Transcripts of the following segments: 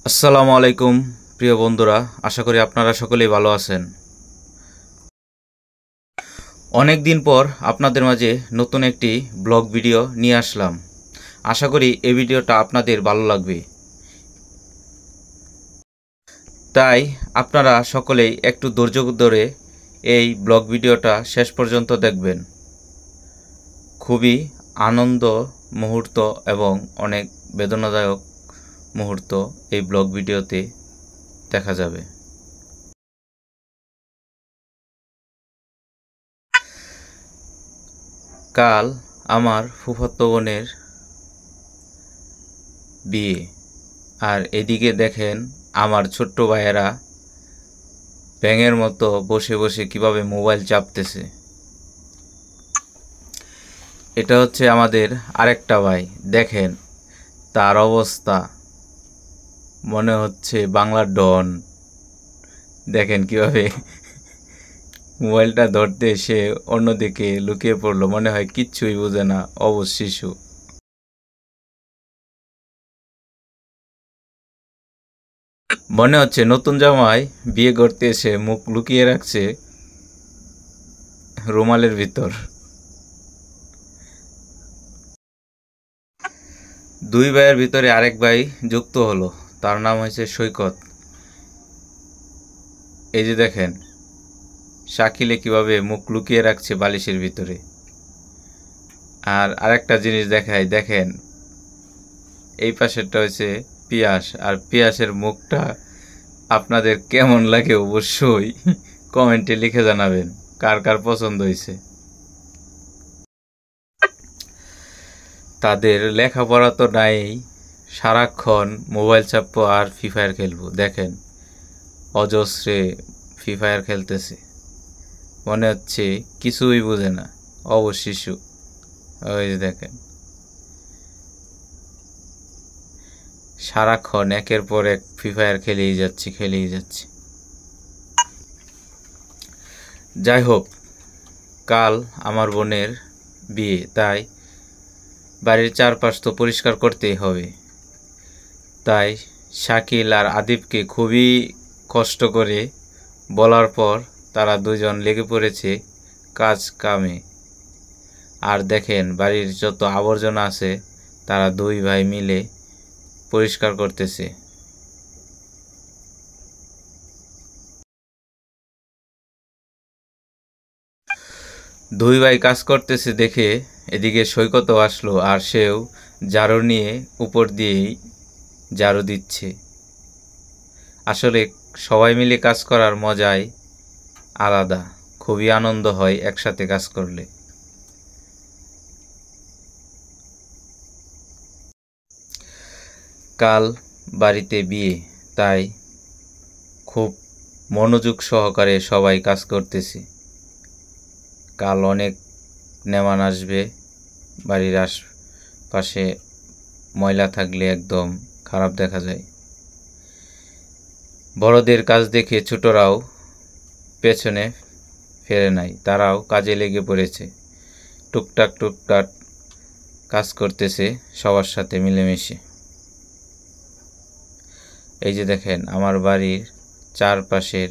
আসসালামু আলাইকুম প্রিয় বন্ধুরা, আশা করি আপনারা সকলেই ভালো আছেন। অনেক দিন পর আপনাদের মাঝে নতুন একটি ব্লগ ভিডিও নিয়ে আসলাম। আশা করি এই ভিডিওটা আপনাদের ভালো লাগবে, তাই আপনারা সকলেই একটু ধৈর্য ধরে এই ব্লগ ভিডিওটা শেষ পর্যন্ত দেখবেন। খুবই আনন্দ মুহূর্ত এবং অনেক বেদনাদায়ক মুহূর্ত এই ব্লগ ভিডিওতে দেখা যাবে। কাল আমার ফুফাতো বোনের বিয়ে, আর এদিকে দেখেন আমার ছোট্ট ভাইয়েরা ব্যাঙের মতো বসে বসে কিভাবে মোবাইল চাপতেছে। এটা হচ্ছে আমাদের আরেকটা ভাই, দেখেন তার অবস্থা, মনে হচ্ছে বাংলার ডন। দেখেন কিভাবে মোবাইলটা ধরতে সে অন্যদিকে লুকিয়ে পড়লো, মনে হয় কিচ্ছুই বোঝে না, অবশ শিশু। মনে হচ্ছে নতুন জামাই বিয়ে করতে এসে মুখ লুকিয়ে রাখছে রুমালের ভিতর। দুই ভাইয়ের ভিতরে আরেক ভাই যুক্ত হলো, তার নাম হয়েছে সৈকত। এই যে দেখেন শাকিলে কিভাবে মুখ লুকিয়ে রাখছে বালিশের ভিতরে। আর আরেকটা জিনিস দেখাই, দেখেন এই পাশেরটা হয়েছে পিয়াস, আর পিয়াসের মুখটা আপনাদের কেমন লাগে অবশ্যই কমেন্টে লিখে জানাবেন কার কার পছন্দ হয়েছে। তাদের লেখাপড়া তো নাই, সারাক্ষণ মোবাইল চাপবো আর ফ্রি ফায়ার খেলবো। দেখেন অজস্রে ফ্রি ফায়ার খেলতেছে, মনে হচ্ছে কিছুই বোঝে না, অবশ শিশু। ওই যে দেখেন সারাক্ষণ একের পর এক ফ্রি ফায়ার খেলেই যাচ্ছি। যাই হোক, কাল আমার বোনের বিয়ে, তাই বাড়ির চারপাশ তো পরিষ্কার করতেই হবে। তাই শাকিল আর আদিবকে খুবই কষ্ট করে বলার পর তারা দুজন লেগে পড়েছে কাজ কামে। আর দেখেন বাড়ির যত আবর্জনা আছে তারা দুই ভাই মিলে পরিষ্কার করতেছে। দুই ভাই কাজ করতেছে দেখে এদিকে সৈকতও আসলো, আর সেও ঝাড়ু নিয়ে উপর দিয়েই ঝাড়ু দিচ্ছে। আসলে সবাই মিলে কাজ করার মজাই আলাদা, খুবই আনন্দ হয় একসাথে কাজ করলে। কাল বাড়িতে বিয়ে, তাই খুব মনোযোগ সহকারে সবাই কাজ করতেছে। কাল অনেক মেহমান আসবে, বাড়ির আশপাশে ময়লা থাকলে একদম খারাপ দেখা যায়। বড়দের কাজ দেখে ছোটরাও পেছনে ফেরে নাই, তারাও কাজে লেগে পড়েছে, টুকটাক কাজ করতেছে সবার সাথে মিলেমিশে। এই যে দেখেন আমার বাড়ির চারপাশের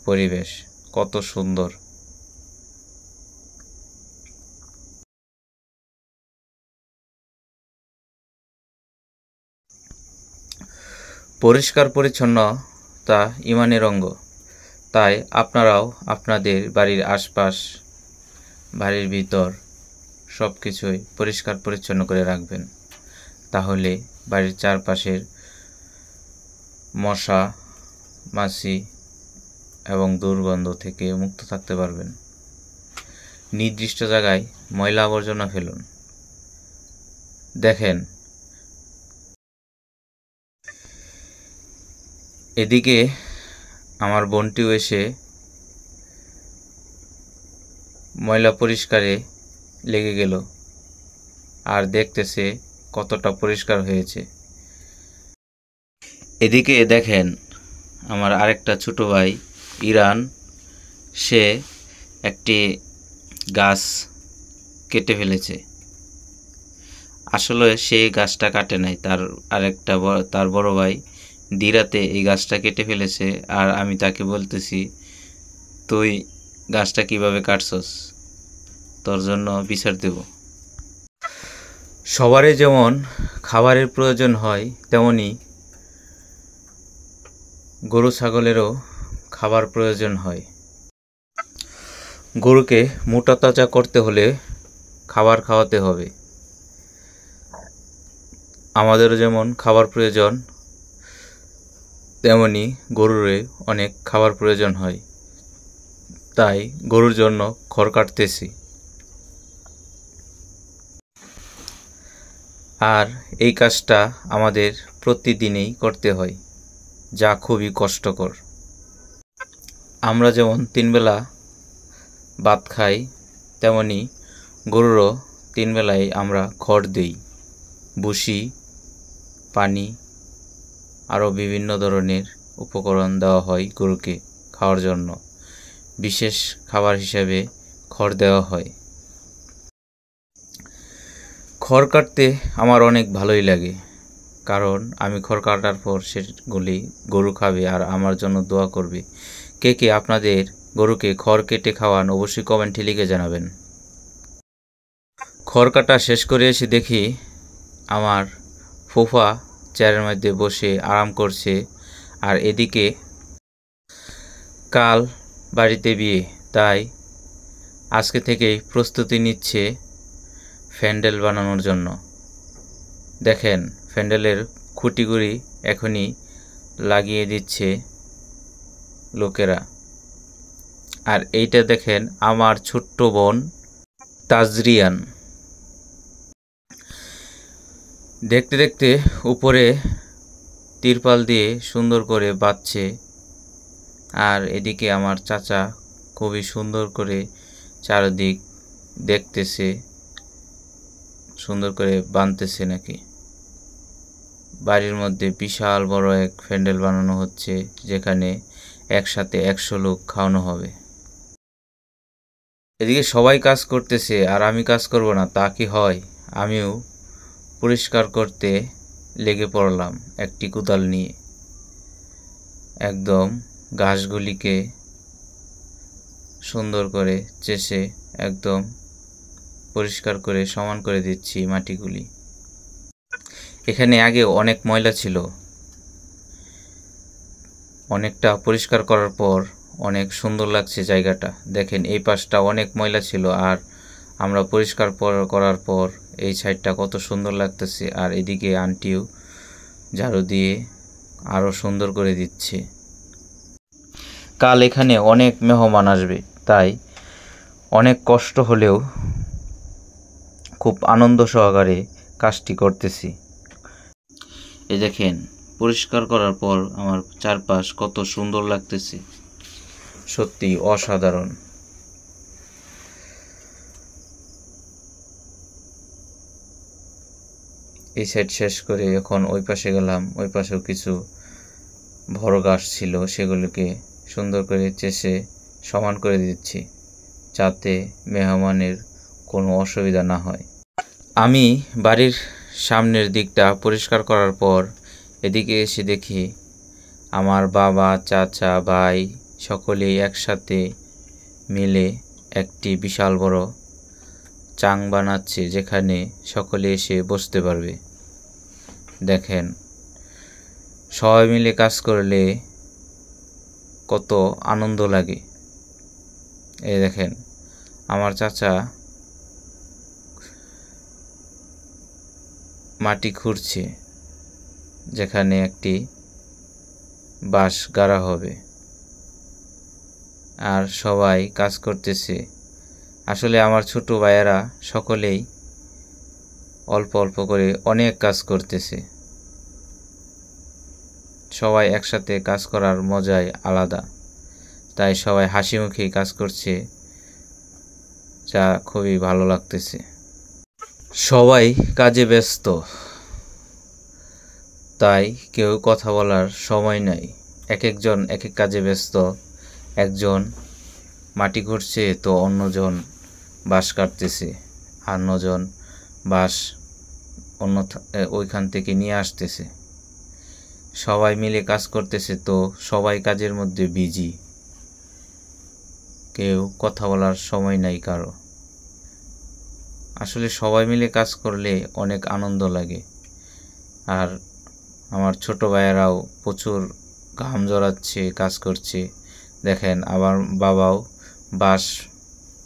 পরিবেশ কত সুন্দর। পরিষ্কার পরিচ্ছন্নতা ইমানের অঙ্গ, তাই আপনারাও আপনাদের বাড়ির আশপাশ, বাড়ির ভিতর সব কিছুই পরিষ্কার পরিচ্ছন্ন করে রাখবেন। তাহলে বাড়ির চারপাশের মশা মাছি এবং দুর্গন্ধ থেকে মুক্ত থাকতে পারবেন। নির্দিষ্ট জায়গায় ময়লা আবর্জনা ফেলুন। দেখেন এদিকে আমার বোনটিও এসে ময়লা পরিষ্কারে লেগে গেল, আর দেখতেছে কতটা পরিষ্কার হয়েছে। এদিকে দেখেন আমার আরেকটা ছোট ভাই ইরান, সে একটি গাছ কেটে ফেলেছে। আসলে সে গাছটা কাটে নাই, তার আরেকটা তার বড় ভাই দিরাতে এই গাছটা কেটে ফেলেছে, আর আমি তাকে বলতেছি তুই গাছটা কিভাবে কাটছস, তোর জন্য বিচার দেব। সবারই যেমন খাবারের প্রয়োজন হয়, তেমনি গরু ছাগলেরও খাবার প্রয়োজন হয়। গরুকে মোটা তাজা করতে হলে খাবার খাওয়াতে হবে। আমাদেরও যেমন খাবার প্রয়োজন, তেমনি গরুরে অনেক খাবার প্রয়োজন হয়। তাই গরুর জন্য খড় কাটতেছি। আর এই কাজটা আমাদের প্রতিদিনই করতে হয়, যা খুবই কষ্টকর। আমরা যেমন 3 বেলা ভাত খাই, তেমনি গরুরও 3 বেলায় আমরা খড় দিই, ভুসি, পানি, আরও বিভিন্ন ধরনের উপকরণ দেওয়া হয় গরুকে খাওয়ার জন্য। বিশেষ খাবার হিসেবে খড় দেওয়া হয়। খড় কাটতে আমার অনেক ভালোই লাগে, কারণ আমি খড় কাটার পর সেগুলি গরু খাবে আর আমার জন্য দোয়া করবে। কে কে আপনাদের গরুকে খড় কেটে খাওয়ান অবশ্যই কমেন্টে লিখে জানাবেন। খড় কাটা শেষ করে এসে দেখি আমার ফুফা চেয়ারের মধ্যে বসে আরাম করছে, আর এদিকে কাল বাড়িতে বিয়ে, তাই আজকে থেকেই প্রস্তুতি নিচ্ছে প্যান্ডেল বানানোর জন্য। দেখেন প্যান্ডেলের খুঁটিগুলি এখনই লাগিয়ে দিচ্ছে লোকেরা। আর এইটা দেখেন আমার ছোট্ট বোন তাজরিয়ান। দেখতে দেখতে উপরে তিরপাল দিয়ে সুন্দর করে বাঁধছে, আর এদিকে আমার চাচা খুবই সুন্দর করে চারদিক দেখতেছে, সুন্দর করে বাঁধতেছে নাকি। বাড়ির মধ্যে বিশাল বড় এক প্যান্ডেল বানানো হচ্ছে, যেখানে একসাথে 100 লোক খাওয়ানো হবে। এদিকে সবাই কাজ করতেছে আর আমি কাজ করব না তা কি হয়? আমিও পরিষ্কার করতে লেগে পড়লাম একটি কোদাল নিয়ে। একদম ঘাসগুলিকে সুন্দর করে চেষে একদম পরিষ্কার করে সমান করে দিচ্ছি মাটিগুলি। এখানে আগে অনেক ময়লা ছিল, অনেকটা পরিষ্কার করার পর অনেক সুন্দর লাগছে জায়গাটা। দেখেন এই পাশটা অনেক ময়লা ছিল, আর আমরা পরিষ্কার করার পর এই সাইডটা কত সুন্দর লাগতেছে। আর এদিকে আন্টিও ঝাড়ু দিয়ে আরও সুন্দর করে দিচ্ছে। কাল এখানে অনেক মেহমান আসবে, তাই অনেক কষ্ট হলেও খুব আনন্দ সহকারে কাজটি করতেছি। এই দেখেন পরিষ্কার করার পর আমার চারপাশ কত সুন্দর লাগতেছে, সত্যি অসাধারণ। এই সাইড শেষ করে এখন ওই পাশে গেলাম। ওই পাশেও কিছু বড় গাছ ছিল, সেগুলোকে সুন্দর করে চেষে সমান করে দিচ্ছি, যাতে মেহমানের কোনো অসুবিধা না হয়। আমি বাড়ির সামনের দিকটা পরিষ্কার করার পর এদিকে এসে দেখি আমার বাবা, চাচা, ভাই সকলেই একসাথে মিলে একটি বিশাল বড় চাং বানাচ্ছে, যেখানে সকলে এসে বসতে পারবে। দেখেন সবাই মিলে কাজ করলে কত আনন্দ লাগে। এই দেখেন আমার চাচা মাটি খুঁড়ছে, যেখানে একটি বাঁশ গাড়া হবে, আর সবাই কাজ করতেছে। আসলে আমার ছোট ভাইয়েরা সকলেই অল্প অল্প করে অনেক কাজ করতেছে। সবাই একসাথে কাজ করার মজাই আলাদা, তাই সবাই হাসি মুখে কাজ করছে, যা খুবই ভালো লাগতেছে। সবাই কাজে ব্যস্ত, তাই কেউ কথা বলার সময় নাই। এক একজন এক এক কাজে ব্যস্ত। একজন মাটি খুঁড়ছে তো অন্যজন বাঁশ কাটতেছে, আর অন্যজন বাঁশ ওইখান থেকে নিয়ে আসতেছে। সবাই মিলে কাজ করতেছে, তো সবাই কাজের মধ্যে বিজি, কেউ কথা বলার সময় নাই কারো। আসলে সবাই মিলে কাজ করলে অনেক আনন্দ লাগে। আর আমার ছোট ভাইয়েরাও প্রচুর ঘাম ঝরাচ্ছে, কাজ করছে। দেখেন আমার বাবাও বাঁশ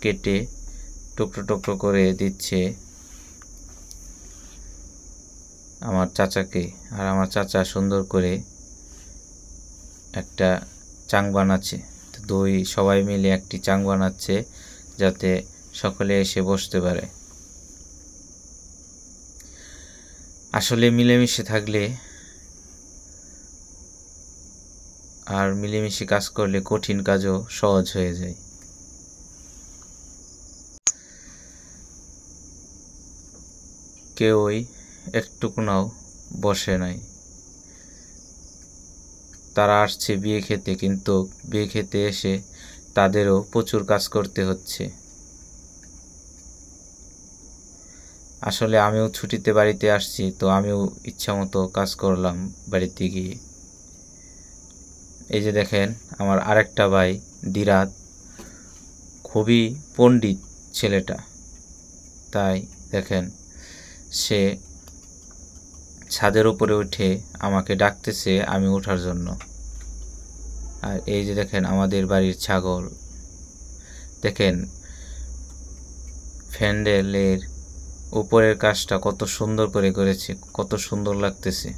কেটে টুকরো টুকরো করে দিচ্ছে আমার চাচাকে। আর আমার চাচা সুন্দর করে একটা চাং বানাচ্ছে। দুই সবাই মিলে একটি চাং বানাচ্ছে যাতে সকলে এসে বসতে পারে। আসলে মিলেমিশে থাকলে আর মিলেমিশে কাজ করলে কঠিন কাজও সহজ হয়ে যায়। কেউই একটুকুনাও বসে নাই। তারা আসছে বিয়ে খেতে, কিন্তু বিয়ে খেতে এসে তাদেরও প্রচুর কাজ করতে হচ্ছে। আসলে আমিও ছুটিতে বাড়িতে আসছি, তো আমিও ইচ্ছা মতো কাজ করলাম বাড়িতে গিয়ে। এই যে দেখেন আমার আরেকটা ভাই দিরাত, খুবই পণ্ডিত ছেলেটা। তাই দেখেন সে ছাদের উপরে উঠে আমাকে ডাকতেছে আমি ওঠার জন্য। আর এই যে দেখেন আমাদের বাড়ির ছাগল, দেখেন ফ্যান্ডেলের উপরের কাজটা কত সুন্দর করে করেছে, কত সুন্দর লাগতেছে।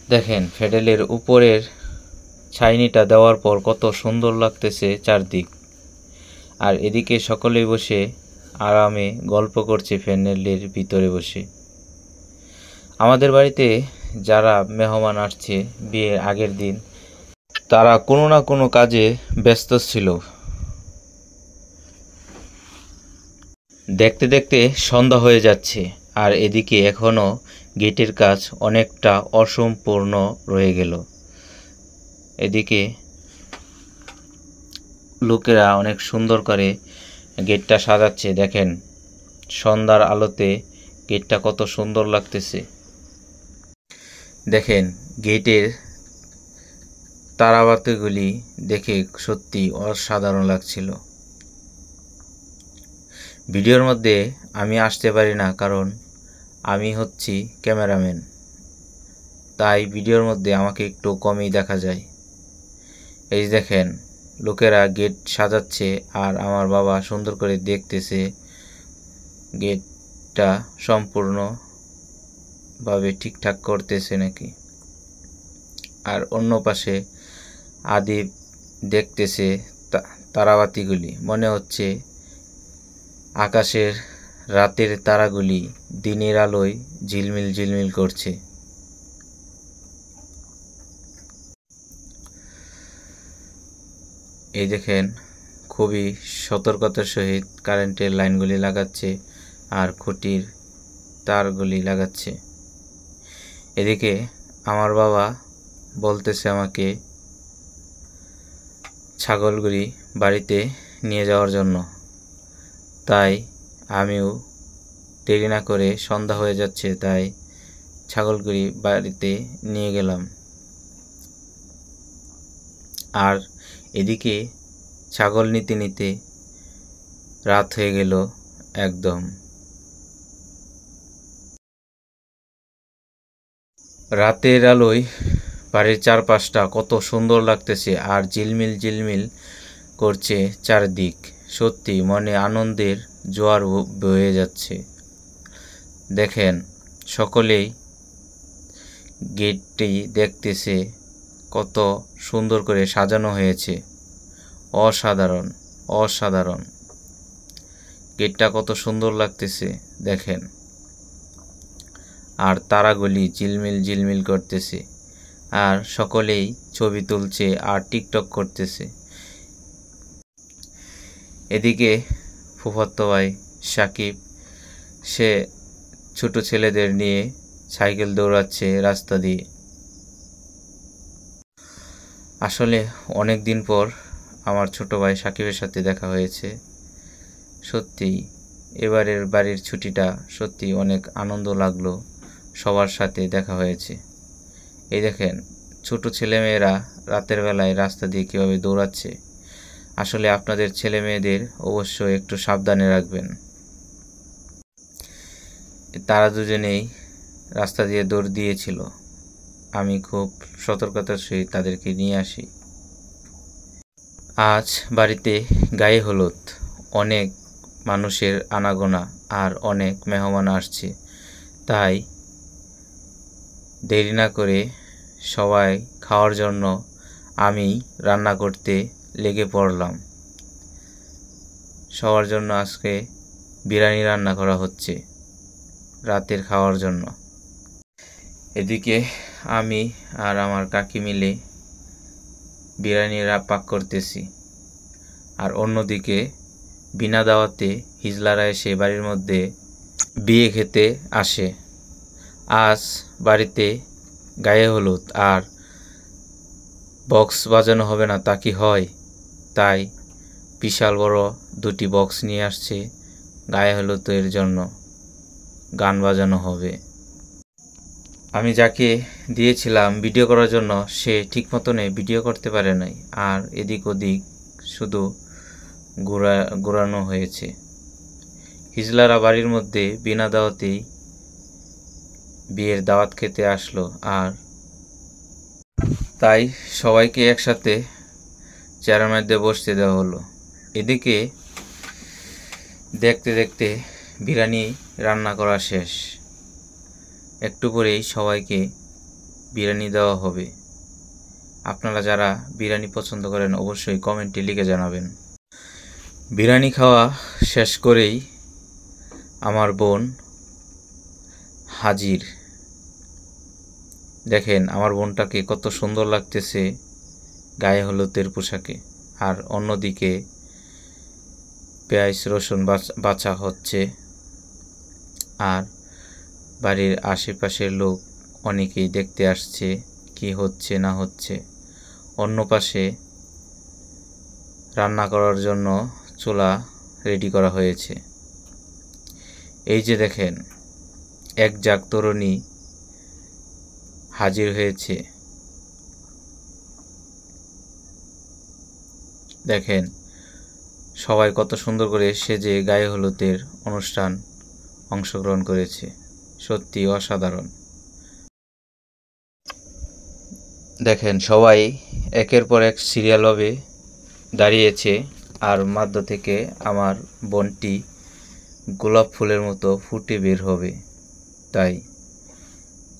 দেখেন ফ্যান্ডেলের উপরের ছাইনিটা দেওয়ার পর কত সুন্দর লাগতেছে চারদিক। আর এদিকে সকলেই বসে আরামে গল্প করছে ফ্যান্ডেলের ভিতরে বসে। আমাদের বাড়িতে যারা মেহমান আসছে বিয়ের আগের দিন, তারা কোনো না কোনো কাজে ব্যস্ত ছিল। দেখতে দেখতে সন্ধ্যা হয়ে যাচ্ছে, আর এদিকে এখনও গেটের কাজ অনেকটা অসম্পূর্ণ রয়ে গেল। এদিকে লোকেরা অনেক সুন্দর করে গেটটা সাজাচ্ছে। দেখেন সন্ধ্যার আলোতে গেটটা কত সুন্দর লাগতেছে। দেখেন গেটের তারাবাতিগুলি দেখে সত্যি অসাধারণ লাগছিল। ভিডিওর মধ্যে আমি আসতে পারি না, কারণ আমি হচ্ছি ক্যামেরাম্যান, তাই ভিডিওর মধ্যে আমাকে একটু কমই দেখা যায়। এই দেখেন লোকেরা গেট সাজাচ্ছে, আর আমার বাবা সুন্দর করে দেখতেছে গেটটা সম্পূর্ণভাবে ঠিকঠাক করতেছে নাকি। আর অন্য পাশে আদিব দেখতেছে তারাবাতিগুলি। মনে হচ্ছে আকাশের রাতের তারাগুলি দিনের আলোয় ঝিলমিল ঝিলমিল করছে। এই দেখেন খুবই সতর্কতার সহিত কারেন্টের লাইনগুলি লাগাচ্ছে আর খুঁটির তারগুলি লাগাচ্ছে। এদিকে আমার বাবা বলতেছে আমাকে ছাগলগুলি বাড়িতে নিয়ে যাওয়ার জন্য। তাই আমিও দেরি না করে, সন্ধ্যা হয়ে যাচ্ছে, তাই ছাগলগুলি বাড়িতে নিয়ে গেলাম। আর এদিকে ছাগল নিতে নিতে রাত হয়ে গেল একদম। রাতের আলোয় বাড়ির চারপাশটা কত সুন্দর লাগতেছে, আর ঝিলমিল ঝিলমিল করছে চারদিক। সত্যি মনে আনন্দের জোয়ার বয়ে যাচ্ছে। দেখেন সকলেই গেটটি দেখতেছে কত সুন্দর করে সাজানো হয়েছে। অসাধারণ অসাধারণ, গেটটা কত সুন্দর লাগতেছে দেখেন। আর তারাগুলি ঝিলমিল ঝিলমিল করতেছে, আর সকলেই ছবি তুলছে আর টিকটক করতেছে। এদিকে ফুফাতো ভাই সাকিব, সে ছোট ছেলেদের নিয়ে সাইকেল দৌড়াচ্ছে রাস্তা দিয়ে। আসলে অনেক দিন পর আমার ছোট ভাই সাকিবের সাথে দেখা হয়েছে। সত্যি এবারের বাড়ির ছুটিটা সত্যি অনেক আনন্দ লাগলো, সবার সাথে দেখা হয়েছে। এই দেখেন ছোট ছেলেমেয়েরা রাতের বেলায় রাস্তা দিয়ে কীভাবে দৌড়াচ্ছে। আসলে আপনাদের ছেলে মেয়েদের অবশ্যই একটু সাবধানে রাখবেন। তারা দুজনেই রাস্তা দিয়ে দৌড় দিয়েছিল, আমি খুব সতর্কতার সহিত তাদেরকে নিয়ে আসি। আজ বাড়িতে গায়ে হলুদ, অনেক মানুষের আনাগোনা আর অনেক মেহমান আসছে, তাই দেরি না করে সবাই খাওয়ার জন্য আমি রান্না করতে লেগে পড়লাম। সবার জন্য আজকে বিরিয়ানি রান্না করা হচ্ছে রাতের খাওয়ার জন্য। এদিকে আমি আর আমার কাকি মিলে বিরিয়ানি পাক করতেছি, আর অন্যদিকে বিনা দাওয়াতে হিজলারা এসে বাড়ির মধ্যে বিয়ে খেতে আসে। আজ বাড়িতে গায়ে হলুদ আর বক্স বাজানো হবে না তা কি হয়, তাই বিশাল বড় দুটি বক্স নিয়ে আসছে গায়ে হলুদের জন্য, গান বাজানো হবে। আমি যাকে দিয়েছিলাম ভিডিও করার জন্য সে ঠিক মতনে ভিডিও করতে পারে নাই, আর এদিক ওদিক শুধু ঘোরানো হয়েছে। হিজলারা বাড়ির মধ্যে বিনা দাওয়াতেই বিয়ের দাওয়াত খেতে আসলো, আর তাই সবাইকে একসাথে চেয়ারের মধ্যে বসতে দেওয়া হলো। এদিকে দেখতে দেখতে বিরিয়ানি রান্না করা শেষ, একটু পরেই সবাইকে বিরিয়ানি দেওয়া হবে। আপনারা যারা বিরিয়ানি পছন্দ করেন অবশ্যই কমেন্টে লিখে জানাবেন। বিরিয়ানি খাওয়া শেষ করেই আমার বোন হাজির। দেখেন আমার বোনটাকে কত সুন্দর লাগতেছে গায়ে হলুদের পোশাকে, আর অন্যদিকে পেঁয়াজ রসুন বাছা হচ্ছে, আর বাড়ির আশেপাশের লোক অনেকেই দেখতে আসছে কি হচ্ছে না হচ্ছে। অন্য পাশে রান্না করার জন্য চুলা রেডি করা হয়েছে। এই যে দেখেন এক জাগ তরুণী হাজির হয়েছে। দেখেন সবাই কত সুন্দর করে সেজে গায়ে হলুদের অনুষ্ঠান অংশগ্রহণ করেছে, সত্যি অসাধারণ। দেখেন সবাই একের পর এক সিরিয়ালভাবে দাঁড়িয়েছে, আর মধ্য থেকে আমার বোনটি গোলাপ ফুলের মতো ফুটে বের হবে, তাই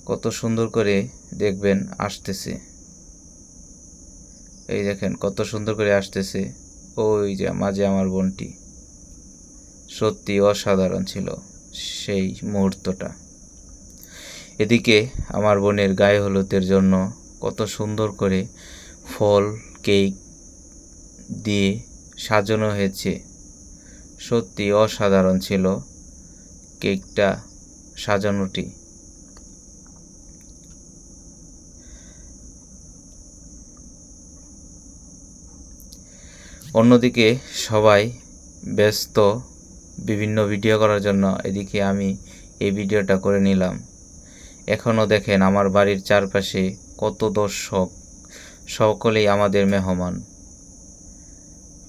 কত সুন্দর করে দেখবেন আসতেছে। এই দেখেন কত সুন্দর করে আসতেছে, ওই যে মাঝে আমার বোনটি। সত্যি অসাধারণ ছিল সেই মুহূর্তটা। এদিকে আমার বোনের গায়ে হলুদের জন্য কত সুন্দর করে ফল কেক দিয়ে সাজানো হয়েছে, সত্যি অসাধারণ ছিল কেকটা সাজানোটি। অন্যদিকে সবাই ব্যস্ত বিভিন্ন ভিডিও করার জন্য, এদিকে আমি এই ভিডিওটা করে নিলাম। এখনও দেখেন আমার বাড়ির চারপাশে কত দর্শক, সকলেই আমাদের মেহমান।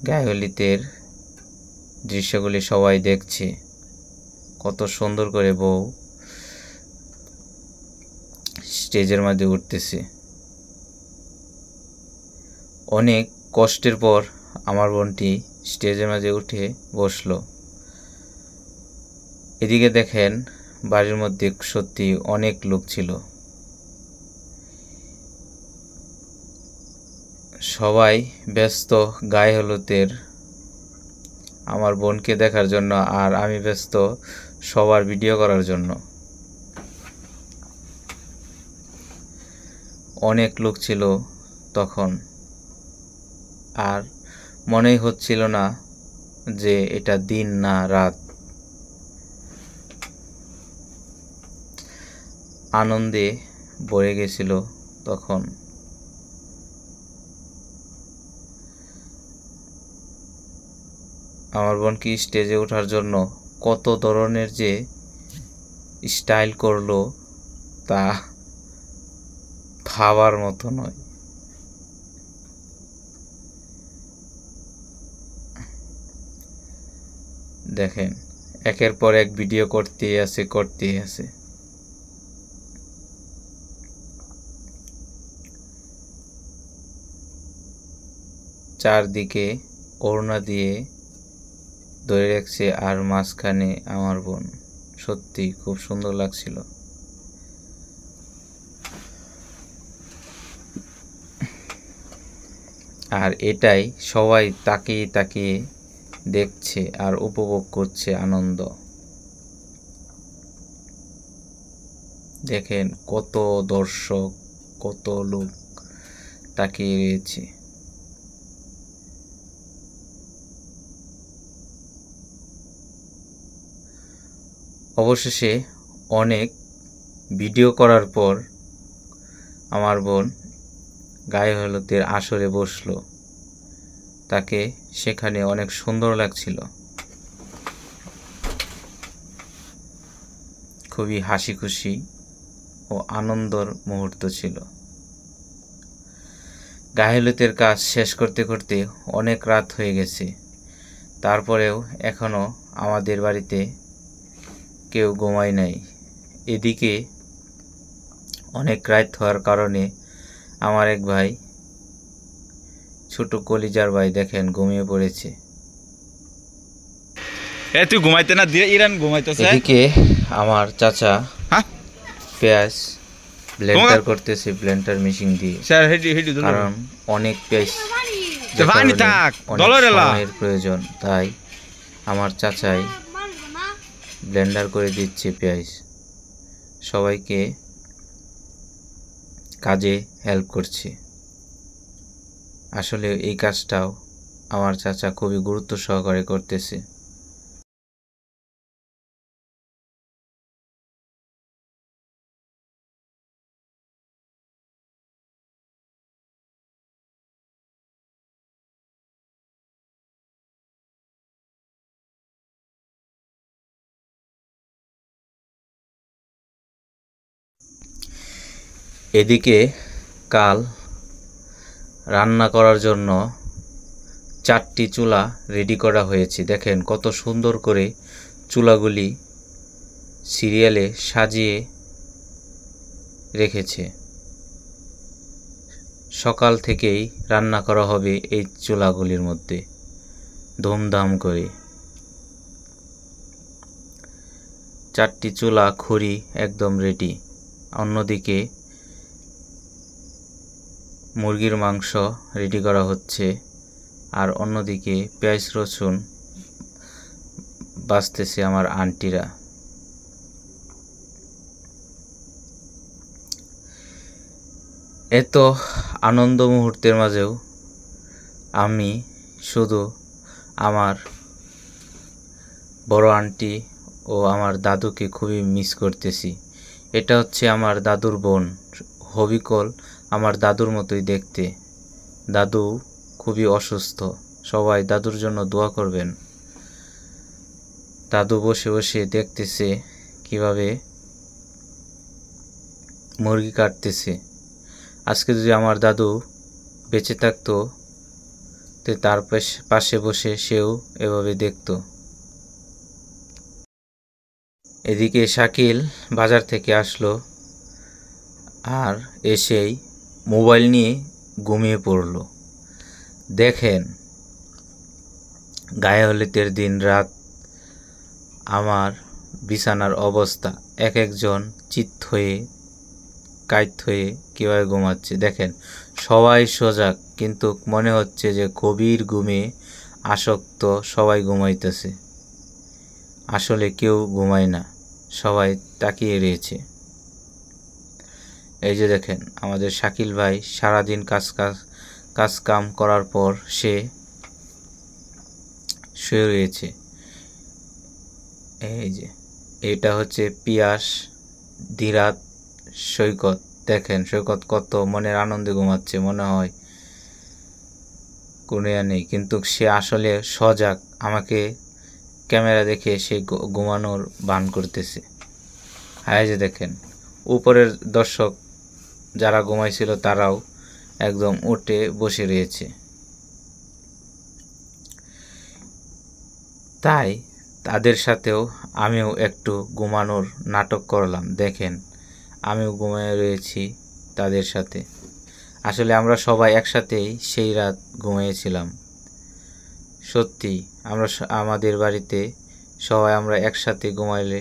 গায়ে হলুদের দৃশ্যগুলি সবাই দেখছে, কত সুন্দর করে বউ স্টেজের মধ্যে উঠতেছে। অনেক কষ্টের পর আমার বোনটি স্টেজের মাঝে উঠে বসলো। এদিকে দেখেন বাড়ির মধ্যে সত্যি অনেক লোক ছিল, সবাই ব্যস্ত গায়ে হলুদের আমার বোনকে দেখার জন্য, আর আমি ব্যস্ত সবার ভিডিও করার জন্য। অনেক লোক ছিল তখন, আর মনেই হচ্ছিল না যে এটা দিন না রাত। আনন্দে ভরে গেছিল তখন। আমার বোনকে স্টেজে ওঠার জন্য কত ধরনের যে স্টাইল করলো তা ভাবার মতো নয়। দেখেন একের পর এক ভিডিও করতেই আছে। চারদিকে ওড়না দিয়ে ধরে রাখছে আর মাঝখানে আমার বোন। সত্যি খুব সুন্দর লাগছিল। আর এটাই সবাই তাকিয়ে তাকিয়ে দেখছে আর উপভোগ করছে আনন্দ। দেখেন কত দর্শক, কত লোক তাকিয়ে রয়েছে। অবশেষে অনেক ভিডিও করার পর আমার বোন গায়ে হলুদের আসরে বসলো। তাকে সেখানে অনেক সুন্দর লাগছিল। খুবই হাসি খুশি ও আনন্দর মুহূর্ত ছিল। গায়ে হলুদের কাজ শেষ করতে করতে অনেক রাত হয়ে গেছে। তারপরেও এখনো আমাদের বাড়িতে কেউ ঘুমায় নাই। এদিকে অনেক রাত হওয়ার কারণে আমার এক ভাই, ছোট কলিজার ভাই, দেখেন ঘুমিয়ে পড়েছে। তুই ঘুমাইতে না দিয়ে ইরান ঘুমাইতেছে। এদিকে আমার চাচা পেঁয়াজ ব্লেন্ডার করতেছে, ব্লেন্ডার মেশিন দিয়ে। কারণ অনেক পেঁয়াজ সময়ের প্রয়োজন, তাই আমার চাচাই ব্লেন্ডার করে দিচ্ছে পেঁয়াজ। সবাইকে কাজে হেল্প করছে। আসলে এই কাজটাও আমার চাচা খুবই গুরুত্ব সহকারে করতেছে। এদিকে কাল রান্না করার জন্য 4টি চুলা রেডি করা হয়েছে। দেখেন কত সুন্দর করে চুলাগুলি সিরিয়ালে সাজিয়ে রেখেছে। সকাল থেকেই রান্না করা হবে এই চুলাগুলির মধ্যে ধুমধাম করে। 4টি চুলা খড়ি একদম রেডি। অন্যদিকে মুরগির মাংস রেডি করা হচ্ছে, আর অন্যদিকে পেঁয়াজ রসুন বাছতেছে আমার আন্টিরা। এত আনন্দ মুহূর্তের মাঝেও আমি শুধু আমার বড় আন্টি ও আমার দাদুকে খুবই মিস করতেছি। এটা হচ্ছে আমার দাদুর বোন হবিকল, আমার দাদুর মতোই দেখতে। দাদু খুবই অসুস্থ, সবাই দাদুর জন্য দোয়া করবেন। দাদু বসে বসে দেখতেছে কিভাবে মুরগি কাটতেছে। আজকে যদি আমার দাদু বেঁচে থাকতো তো তার পাশে বসে সেও এভাবে দেখতো। এদিকে শাকিল বাজার থেকে আসলো আর এসেই মোবাইল নিয়ে ঘুমিয়ে পড়ল। দেখেন গায়ে হলুদের দিন রাত আমার বিছানার অবস্থা, এক একজন চিত হয়ে কাইত হয়ে কীভাবে ঘুমাচ্ছে। দেখেন সবাই সজাগ, কিন্তু মনে হচ্ছে যে গভীর ঘুমে আসক্ত সবাই ঘুমাইতেছে। আসলে কেউ ঘুমায় না, সবাই তাকিয়ে রয়েছে। এই যে দেখেন আমাদের শাকিল ভাই সারাদিন কাজ কাম করার পর সে শুয়ে রয়েছে। এই যে এটা হচ্ছে পিয়াস, ধীরাত, সৈকত। দেখেন সৈকত কত মনের আনন্দে ঘুমাচ্ছে, মনে হয় কুনিয়া নেই, কিন্তু সে আসলে সজাগ। আমাকে ক্যামেরা দেখে সে ঘুমানোর ভান করতেছে। এই যে দেখেন উপরের দর্শক যারা ঘুমাইছিল তারাও একদম উঠে বসে রয়েছে। তাই তাদের সাথেও আমিও একটু ঘুমানোর নাটক করলাম। দেখেন আমিও ঘুমিয়ে রয়েছি তাদের সাথে। আসলে আমরা সবাই একসাথেই সেই রাত ঘুমিয়েছিলাম। সত্যি আমাদের বাড়িতে সবাই আমরা একসাথে ঘুমাইলে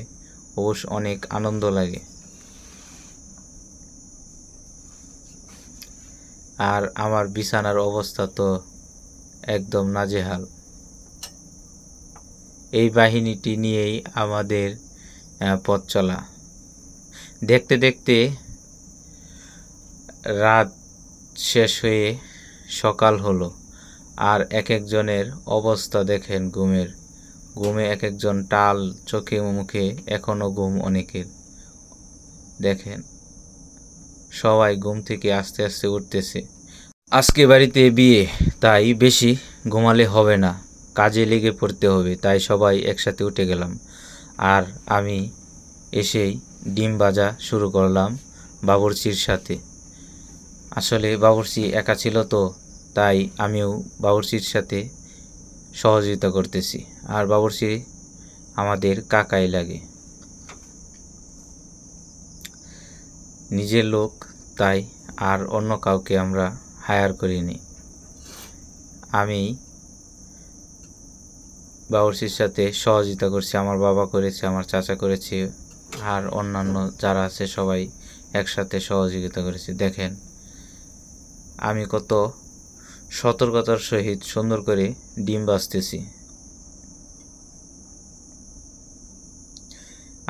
অবশ্য অনেক আনন্দ লাগে। আর আমার বিছানার অবস্থা তো একদম নাজেহাল। এই বাহিনীটি নিয়েই আমাদের পথ চলা। দেখতে দেখতে রাত শেষ হয়ে সকাল হলো। আর এক একজনের অবস্থা দেখেন, ঘুমে এক একজন টাল, চোখে মুখে এখনো ঘুম অনেকের। দেখেন সবাই ঘুম থেকে আস্তে আস্তে উঠতেছে। আজকে বাড়িতে বিয়ে, তাই বেশি ঘুমালে হবে না, কাজে লেগে পড়তে হবে। তাই সবাই একসাথে উঠে গেলাম। আর আমি এসেই ডিম ভাজা শুরু করলাম বাবুর্চির সাথে। আসলে বাবুর্চি একা ছিল তো, তাই আমিও বাবুর্চির সাথে সহযোগিতা করতেছি। আর বাবুর্চি আমাদের কাকাই লাগে, নিজের লোক, তাই আর অন্য কাউকে আমরা হায়ার করিনি। আমি বাবুর্চির সাথে সহযোগিতা করছি, আমার বাবা করেছে, আমার চাচা করেছে, আর অন্যান্য যারা আছে সবাই একসাথে সহযোগিতা করেছে। দেখেন আমি কত সতর্কতার সহিত সুন্দর করে ডিম ভাজতেছি।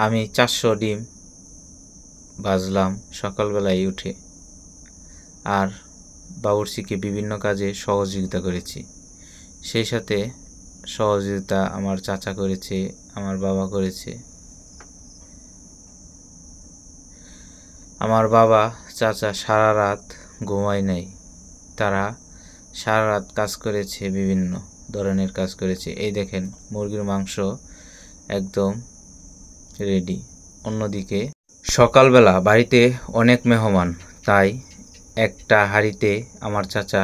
আমি 400 ডিম ভাজলাম সকালবেলায় উঠে। আর বাবুর্চিকে বিভিন্ন কাজে সহযোগিতা করেছি। সেই সাথে সহযোগিতা আমার চাচা করেছে, আমার বাবা করেছে। আমার বাবা চাচা সারা রাত ঘুমায় নাই, তারা সারা রাত কাজ করেছে, বিভিন্ন ধরনের কাজ করেছে। এই দেখেন মুরগির মাংস একদম রেডি। অন্যদিকে সকালবেলা বাড়িতে অনেক মেহমান, তাই একটা হাঁড়িতে আমার চাচা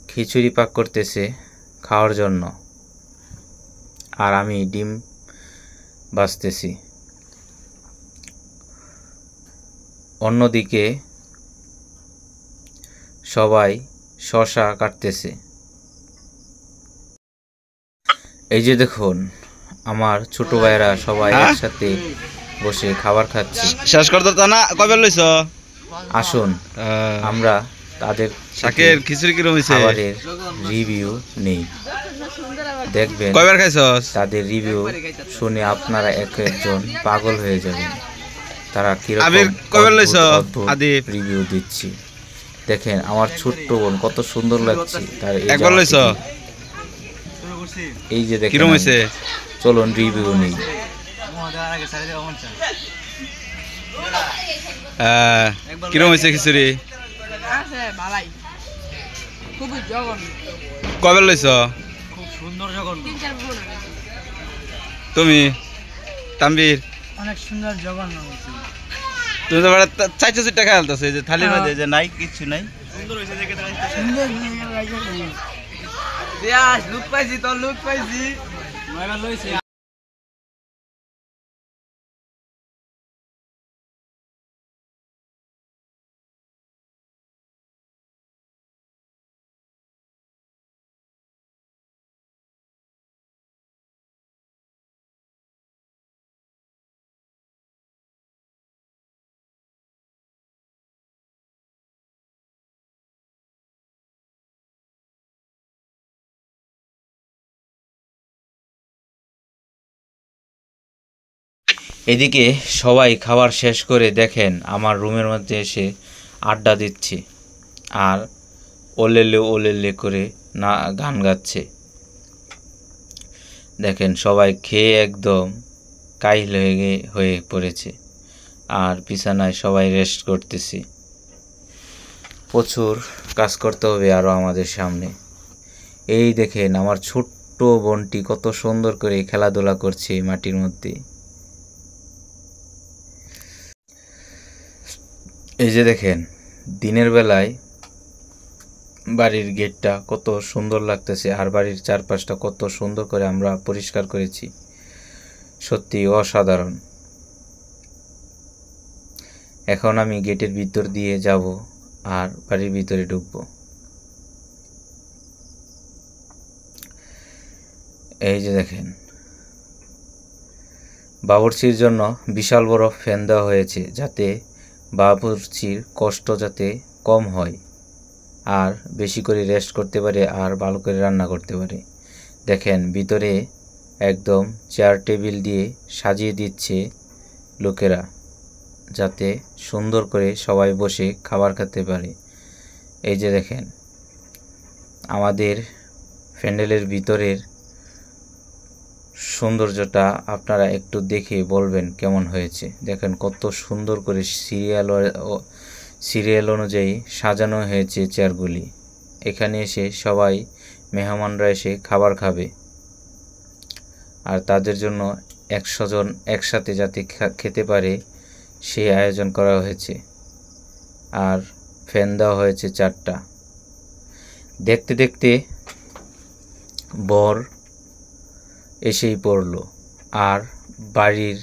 খিচুড়ি পাক করতেছে খাওয়ার জন্য, আর আমি ডিম ভাজতেছি। অন্যদিকে সবাই শসা কাটতেছে। এই যে দেখুন আমার ছোট ভাইরা সবাই একসাথে বসে খাবার খাচ্ছে। শেষ করতে তা না, কবে লইছ? আসুন আমরা তাদের শাকের খিচুড়ি কিরম হইছে খাবারের রিভিউ নেই। দেখবেন কয়বার খাইছস? তাদের রিভিউ শুনে আপনারা একজন পাগল হয়ে যাবেন। তারা কিরকম রিভিউ দিচ্ছি দেখেন। আমার ছোট্ট বোন কত সুন্দর লাগছে তার। একবার লইছ? এই যে দেখেন কিরম হইছে, চলুন রিভিউ নেই। কিরম হইছে খিচুড়ি? কবে লইছ? তুমি তাম্বির অনেক সুন্দর জঘন্য। তুমি তো 400 টাকা আলতাছে যে থালির মধ্যে যে নাই, কিছু নাই। সুন্দর হইছে দেখে সুন্দর লুক পাইছি তো, লুক পাইছি। এদিকে সবাই খাবার শেষ করে দেখেন আমার রুমের মধ্যে এসে আড্ডা দিচ্ছে আর ওলেলে ওলেলে করে না গান গাচ্ছে। দেখেন সবাই খেয়ে একদম কাইল হয়ে পড়েছে আর বিছানায় সবাই রেস্ট করতেছি। প্রচুর কাজ করতে হবে আরও আমাদের সামনে। এই দেখেন আমার ছোট্ট বোনটি কত সুন্দর করে খেলাধুলা করছে মাটির মধ্যে। এই যে দেখেন দিনের বেলায় বাড়ির গেটটা কত সুন্দর লাগতেছে, আর বাড়ির চারপাশটা কত সুন্দর করে আমরা পরিষ্কার করেছি, সত্যি অসাধারণ। এখন আমি গেটের ভিতর দিয়ে যাব আর বাড়ির ভিতরে ঢুকবো। এই যে দেখেন বাবুর্চির জন্য বিশাল বড় ফ্যান দেওয়া হয়েছে, যাতে বাবুর্চির কষ্ট যাতে কম হয় আর বেশি করে রেস্ট করতে পারে আর ভালো করে রান্না করতে পারে। দেখেন ভিতরে একদম চেয়ার টেবিল দিয়ে সাজিয়ে দিচ্ছে লোকেরা, যাতে সুন্দর করে সবাই বসে খাবার খেতে পারে। এই যে দেখেন আমাদের প্যান্ডেলের ভিতরের সৌন্দর্যটা আপনারা একটু দেখে বলবেন কেমন হয়েছে। দেখেন কত সুন্দর করে সিরিয়াল অনুযায়ী সাজানো হয়েছে চেয়ারগুলি। এখানে এসে সবাই মেহমানরা এসে খাবার খাবে, আর তাদের জন্য 100 জন একসাথে যাতে খেতে পারে সেই আয়োজন করা হয়েছে। আর ফ্যান দেওয়া হয়েছে 4টা। দেখতে দেখতে বর এসেই পড়লো, আর বাড়ির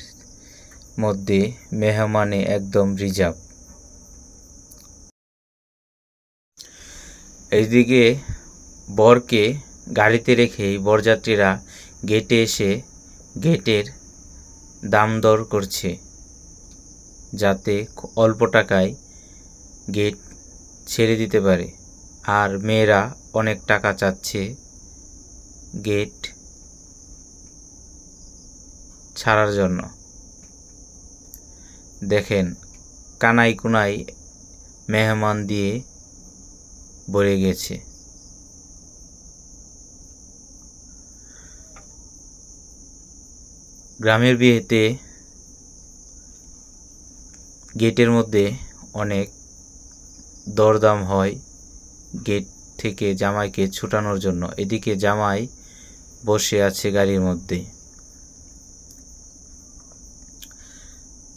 মধ্যে মেহমানে একদম রিজার্ভ। এইদিকে বরকে গাড়িতে রেখেই বরযাত্রীরা গেটে এসে গেটের দাম দর করছে, যাতে অল্প টাকায় গেট ছেড়ে দিতে পারে। আর মেয়েরা অনেক টাকা চাচ্ছে গেট ছাড়ার জন্য। দেখেন কানাই কুনাই মেহমান দিয়ে ভরে গেছে। গ্রামের বিয়েতে গেটের মধ্যে অনেক দরদাম হয় গেট থেকে জামাইকে ছুটানোর জন্য। এদিকে জামাই বসে আছে গাড়ির মধ্যে,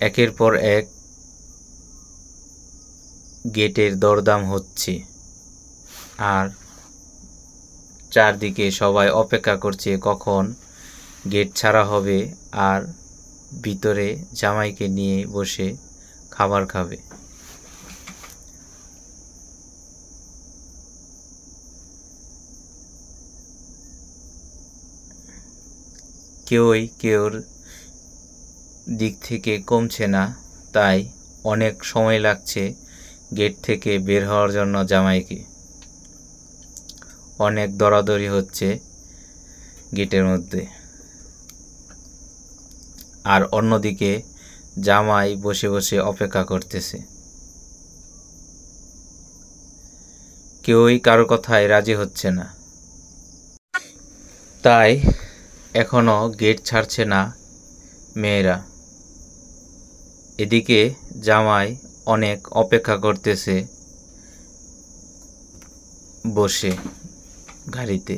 একের পর এক গেটের দরদাম হচ্ছে, আর চারদিকে সবাই অপেক্ষা করছে কখন গেট ছাড়া হবে আর ভিতরে জামাইকে নিয়ে বসে খাবার খাবে। কেউর দিক থেকে কমছে না, তাই অনেক সময় লাগছে গেট থেকে বের হওয়ার জন্য জামাইকে। অনেক দরাদরি হচ্ছে গেটের মধ্যে, আর অন্যদিকে জামাই বসে বসে অপেক্ষা করতেছে। কেউই কারো কথায় রাজি হচ্ছে না, তাই এখনো গেট ছাড়ছে না মেয়েরা। এদিকে জামাই অনেক অপেক্ষা করতেছে বসে গাড়িতে।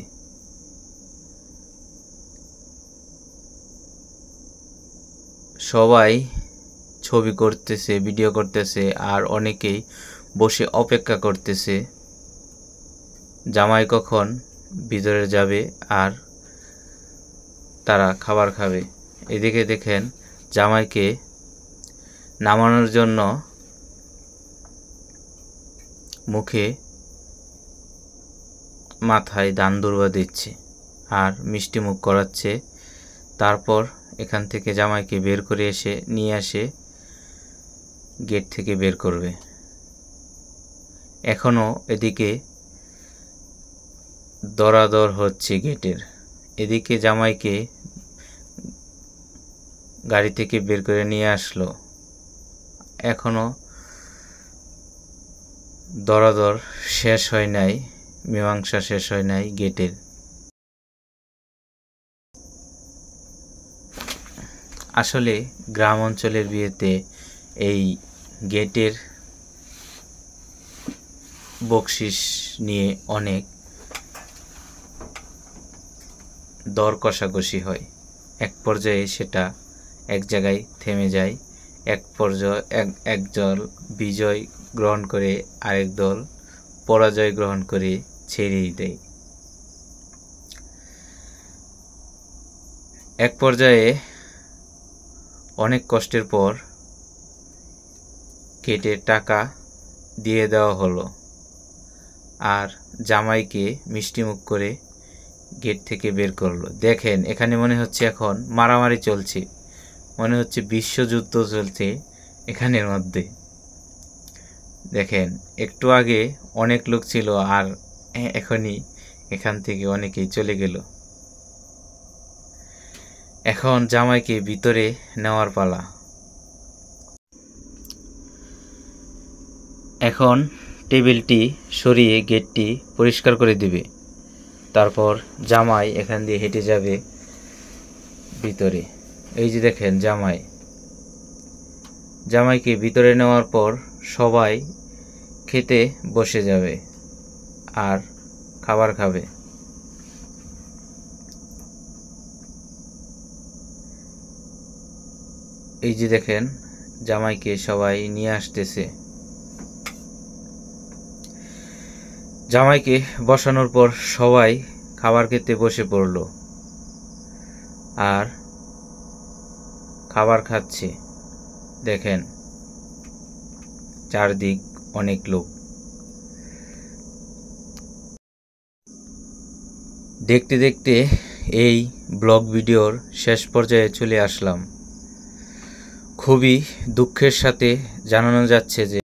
সবাই ছবি করতেছে, ভিডিও করতেছে, আর অনেকেই বসে অপেক্ষা করতেছে জামাই কখন ভিতরে যাবে আর তারা খাবার খাবে। এদিকে দেখেন জামাইকে নামানোর জন্য মুখে মাথায় দান দুর্বা দিচ্ছে আর মিষ্টি মুখ করাচ্ছে। তারপর এখান থেকে জামাইকে বের করে নিয়ে আসে গেট থেকে বের করবে। এখনো এদিকে দরাদর হচ্ছে গেটের। এদিকে জামাইকে গাড়ি থেকে বের করে নিয়ে আসলো, এখনো দরাদর শেষ হয় নাই, মীমাংসা শেষ হয় নাই গেটের। আসলে গ্রাম অঞ্চলের বিয়েতে এই গেটের বকশিস নিয়ে অনেক দর কষাকষি হয়। এক পর্যায়ে সেটা এক জায়গায় থেমে যায়। এক দল বিজয় গ্রহণ করে আরেক দল পরাজয় গ্রহণ করে ছেড়েই দেয়। এক পর্যায়ে অনেক কষ্টের পর কেটে টাকা দিয়ে দেওয়া হলো, আর জামাইকে মিষ্টিমুখ করে গেট থেকে বের করলো। দেখেন এখানে মনে হচ্ছে এখন মারামারি চলছে, মনে হচ্ছে বিশ্বযুদ্ধ চলছে এখানের মধ্যে। দেখেন একটু আগে অনেক লোক ছিল আর এখনই এখান থেকে অনেকেই চলে গেল। এখন জামাইকে ভিতরে নেওয়ার পালা। এখন টেবিলটি সরিয়ে গেটটি পরিষ্কার করে দিবে, তারপর জামাই এখান দিয়ে হেঁটে যাবে ভিতরে। এই যে দেখেন জামাইকে ভিতরে নেওয়ার পর সবাই খেতে বসে যাবে আর খাবার খাবে। এই যে দেখেন জামাইকে সবাই নিয়ে আসতেছে। জামাইকে বসানোর পর সবাই খাবার খেতে বসে পড়ল আর খাবার খাচ্ছে। দেখেন চারদিক অনেক লোক। দেখতে দেখতে এই ব্লগ ভিডিওর শেষ পর্যায়ে চলে আসলাম। খুবই দুঃখের সাথে জানানো যাচ্ছে যে